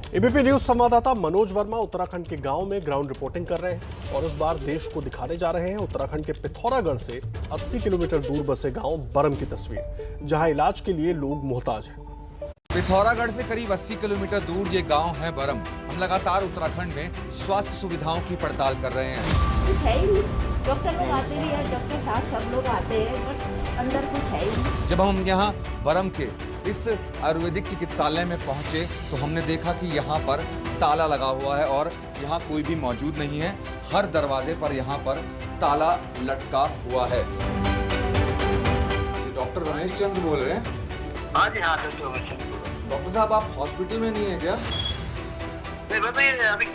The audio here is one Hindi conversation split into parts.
एबीपी न्यूज संवाददाता मनोज वर्मा उत्तराखंड के गांव में ग्राउंड रिपोर्टिंग कर रहे हैं और इस बार देश को दिखाने जा रहे हैं उत्तराखंड के पिथौरागढ़ से 80 किलोमीटर दूर बसे गांव बरम की तस्वीर, जहां इलाज के लिए लोग मोहताज हैं। पिथौरागढ़ से करीब 80 किलोमीटर दूर ये गांव है बरम। हम लगातार उत्तराखंड में स्वास्थ्य सुविधाओं की पड़ताल कर रहे हैं। कुछ है ही नहीं, डॉक्टर लोग आते भी हैं, डॉक्टर साहब सब लोग आते हैं, बट अंदर कुछ है ही नहीं। जब हम यहाँ बरम के इस आयुर्वेदिक चिकित्सालय में पहुंचे तो हमने देखा कि यहाँ पर ताला लगा हुआ है और यहाँ कोई भी मौजूद नहीं है। हर दरवाजे पर यहाँ पर ताला लटका हुआ है। डॉक्टर रमेश चंद्र बोल रहे हैं? हाँ जी, हाँ डॉक्टर रमेश चंद्र। डॉक्टर साहब, आप हॉस्पिटल में नहीं है क्या? नहीं, अभी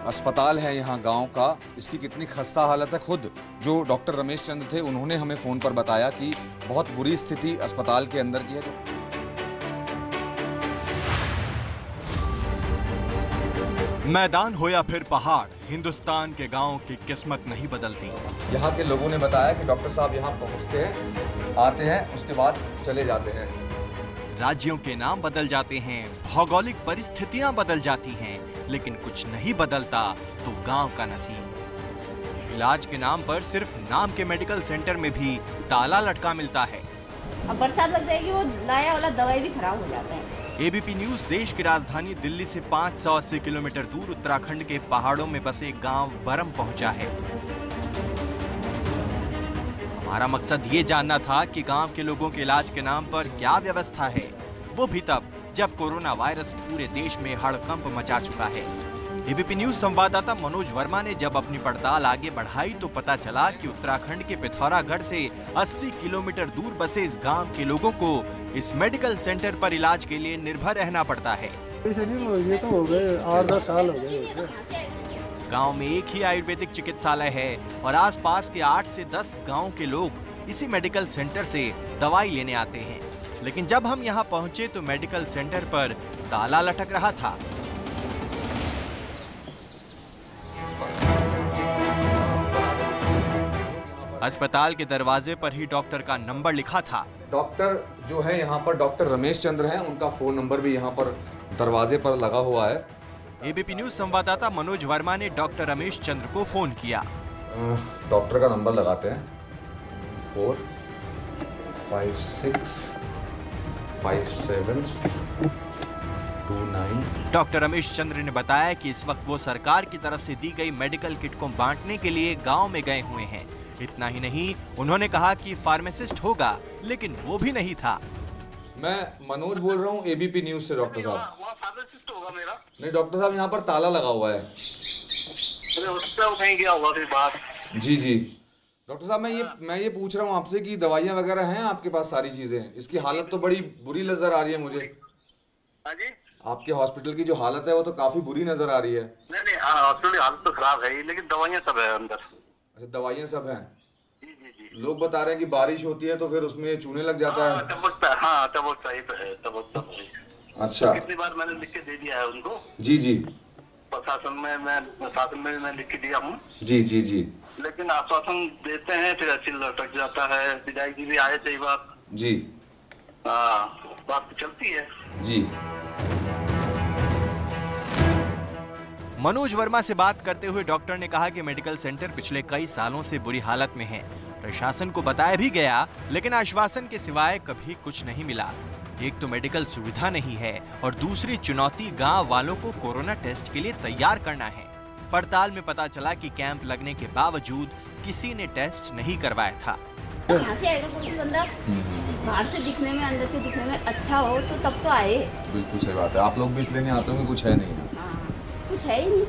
अस्पताल है यहाँ गांव का, इसकी कितनी खस्ता हालत है। खुद जो डॉक्टर रमेश चंद्र थे उन्होंने हमें फोन पर बताया कि बहुत बुरी स्थिति अस्पताल के अंदर की है। मैदान हो या फिर पहाड़, हिंदुस्तान के गांव की किस्मत नहीं बदलती। यहाँ के लोगों ने बताया कि डॉक्टर साहब यहाँ पहुँचते हैं, आते हैं, उसके बाद चले जाते हैं। राज्यों के नाम बदल जाते हैं, भौगोलिक परिस्थितियां बदल जाती हैं, लेकिन कुछ नहीं बदलता तो गांव का नसीब। इलाज के नाम पर सिर्फ नाम के मेडिकल सेंटर में भी ताला लटका मिलता है। अब बरसात लग जाएगी, वो लाया वाला दवाई भी खराब हो जाता है। एबीपी न्यूज देश की राजधानी दिल्ली से 580 किलोमीटर दूर उत्तराखंड के पहाड़ों में बसे गांव बरम पहुंचा है। हमारा मकसद ये जानना था कि गांव के लोगों के इलाज के नाम पर क्या व्यवस्था है, वो भी तब जब कोरोना वायरस पूरे देश में हड़कंप मचा चुका है। एबीपी न्यूज संवाददाता मनोज वर्मा ने जब अपनी पड़ताल आगे बढ़ाई तो पता चला कि उत्तराखंड के पिथौरागढ़ से 80 किलोमीटर दूर बसे इस गांव के लोगों को इस मेडिकल सेंटर पर इलाज के लिए निर्भर रहना पड़ता है। ये तो हो गए 8-10 साल हो गए। गांव में एक ही आयुर्वेदिक चिकित्सालय है और आसपास के 8 से 10 गांव के लोग इसी मेडिकल सेंटर से दवाई लेने आते हैं। लेकिन जब हम यहां पहुंचे तो मेडिकल सेंटर पर ताला लटक रहा था। अस्पताल के दरवाजे पर ही डॉक्टर का नंबर लिखा था। डॉक्टर जो है यहाँ पर डॉक्टर रमेश चंद्र हैं, उनका फोन नंबर भी यहाँ पर दरवाजे पर लगा हुआ है। एबीपी न्यूज संवाददाता मनोज वर्मा ने डॉक्टर रमेश चंद्र को फोन किया। डॉक्टर का नंबर लगाते हैं 4565729। डॉक्टर रमेश चंद्र ने बताया कि इस वक्त वो सरकार की तरफ से दी गई मेडिकल किट को बांटने के लिए गांव में गए हुए हैं। इतना ही नहीं, उन्होंने कहा कि फार्मासिस्ट होगा, लेकिन वो भी नहीं था। मैं मनोज बोल रहा हूँ एबीपी न्यूज से। डॉक्टर साहब, वहाँ फार्मासिस्ट होगा मेरा। नहीं डॉक्टर साहब, यहाँ पर ताला लगा हुआ है। अरे उससे कहीं गया होगा फिर बात। जी जी डॉक्टर साहब, मैं ये पूछ रहा हूँ आपसे कि दवाइयाँ वगैरह हैं आपके पास? सारी चीजें, इसकी हालत तो बड़ी बुरी नजर आ रही है मुझे। हाँ जी, आपके हॉस्पिटल की जो हालत है वो तो काफी बुरी नजर आ रही है। नहीं हॉस्पिटल की हालत तो खराब है ही, लेकिन दवाइयाँ सब है अंदर। अच्छा, दवाइयाँ सब हैं। जी जी जी। लोग बता रहे हैं कि बारिश होती है तो फिर उसमें चूने लग जाता है। टबक है। अच्छा, कितनी बार मैंने लिख के दे दिया है उनको। जी जी। प्रशासन में मैं लिख के दिया हूँ। जी जी जी। लेकिन आश्वासन देते हैं, फिर ऐसे लटक जाता है। विधायक जी भी आए थे बात। जी बात तो चलती है। जी। मनोज वर्मा से बात करते हुए डॉक्टर ने कहा कि मेडिकल सेंटर पिछले कई सालों से बुरी हालत में है। प्रशासन को बताया भी गया, लेकिन आश्वासन के सिवाय कभी कुछ नहीं मिला। एक तो मेडिकल सुविधा नहीं है और दूसरी चुनौती गांव वालों को कोरोना टेस्ट के लिए तैयार करना है। पड़ताल में पता चला कि कैंप लगने के बावजूद किसी ने टेस्ट नहीं करवाया था। यहाँ से आएगा कोई बंदा, बाहर से दिखने में अंदर से दिखने में अच्छा हो तो तब तो आए। बिल्कुल सही बात है। आप लोग भी इसलिए नहीं आते होंगे, कुछ है नहीं। कुछ है ही नहीं।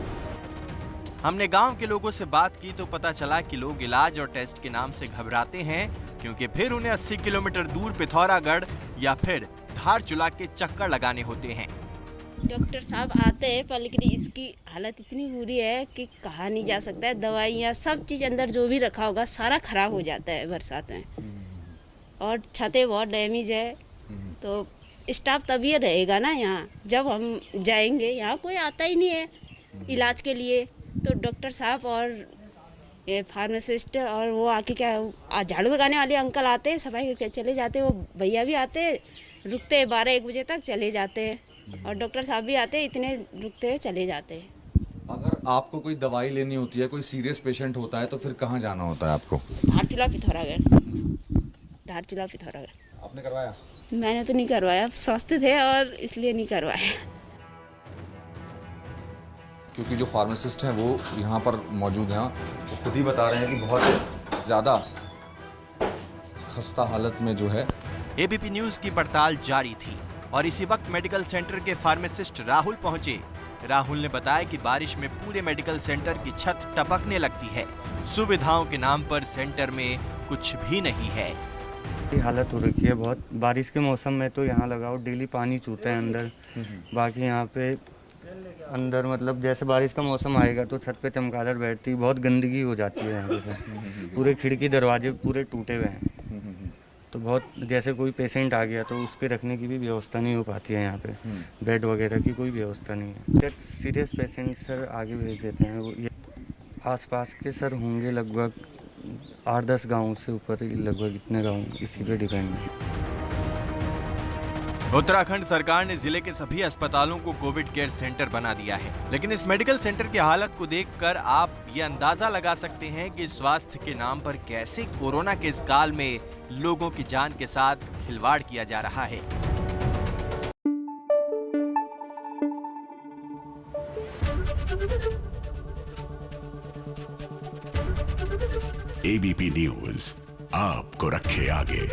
हमने गांव के लोगों से बात की तो पता चला कि लोग इलाज और टेस्ट के नाम से घबराते हैं, क्योंकि फिर उन्हें 80 किलोमीटर दूर पिथौरागढ़ या फिर धारचूला के चक्कर लगाने होते हैं। डॉक्टर साहब आते हैं पर लेकिन इसकी हालत इतनी बुरी है कि कहा नहीं जा सकता है। दवाइयाँ सब चीज़ अंदर जो भी रखा होगा सारा खराब हो जाता है बरसात में, और छतें बहुत डैमेज है। तो स्टाफ तभी रहेगा ना यहाँ, जब हम जाएंगे। यहाँ कोई आता ही नहीं है इलाज के लिए। तो डॉक्टर साहब और ये फार्मासिस्ट और वो आके क्या झाड़ू लगाने वाले अंकल आते हैं, सफाई करके चले जाते हैं। वो भैया भी आते हैं, रुकते हैं 12-1 बजे तक, चले जाते हैं। और डॉक्टर साहब भी आते, इतने रुकते हुए चले जाते हैं। अगर आपको कोई दवाई लेनी होती है, कोई सीरियस पेशेंट होता है, तो फिर कहाँ जाना होता है आपको? धारचूला पिथौरागढ़। धारचूला पिथौरागढ़। आपने करवाया? मैंने तो नहीं करवाया, स्वस्थ थे और इसलिए नहीं करवाया। क्योंकि जो फार्मासिस्ट हैं वो यहाँ पर मौजूद हैं, वो खुद ही बता रहे हैं कि बहुत ज़्यादा खस्ता हालत में जो है। एबीपी न्यूज की पड़ताल जारी थी और इसी वक्त मेडिकल सेंटर के फार्मासिस्ट राहुल पहुंचे। राहुल ने बताया कि बारिश में पूरे मेडिकल सेंटर की छत टपकने लगती है। सुविधाओं के नाम पर सेंटर में कुछ भी नहीं है। हालत हो रखी है बहुत। बारिश के मौसम में तो यहाँ लगाओ डेली पानी चूते हैं अंदर। बाकी यहाँ पे अंदर मतलब जैसे बारिश का मौसम आएगा तो छत पे चमगादड़ बैठती, बहुत गंदगी हो जाती है यहाँ पे। पूरे खिड़की दरवाजे पूरे टूटे हुए हैं। तो बहुत जैसे कोई पेशेंट आ गया तो उसके रखने की भी व्यवस्था नहीं हो पाती है यहाँ पे। बेड वगैरह की कोई व्यवस्था नहीं है। सीरियस पेशेंट सर आगे भेज देते हैं। वो ये आसपास के सर होंगे लगभग 8-10 गाँव से ऊपर, लगभग इतने गाँव इसी पे डिपेंड है। उत्तराखंड सरकार ने जिले के सभी अस्पतालों को कोविड केयर सेंटर बना दिया है, लेकिन इस मेडिकल सेंटर की हालत को देखकर आप ये अंदाजा लगा सकते हैं कि स्वास्थ्य के नाम पर कैसे कोरोना के इस काल में लोगों की जान के साथ खिलवाड़ किया जा रहा है। एबीपी न्यूज आपको रखे आगे।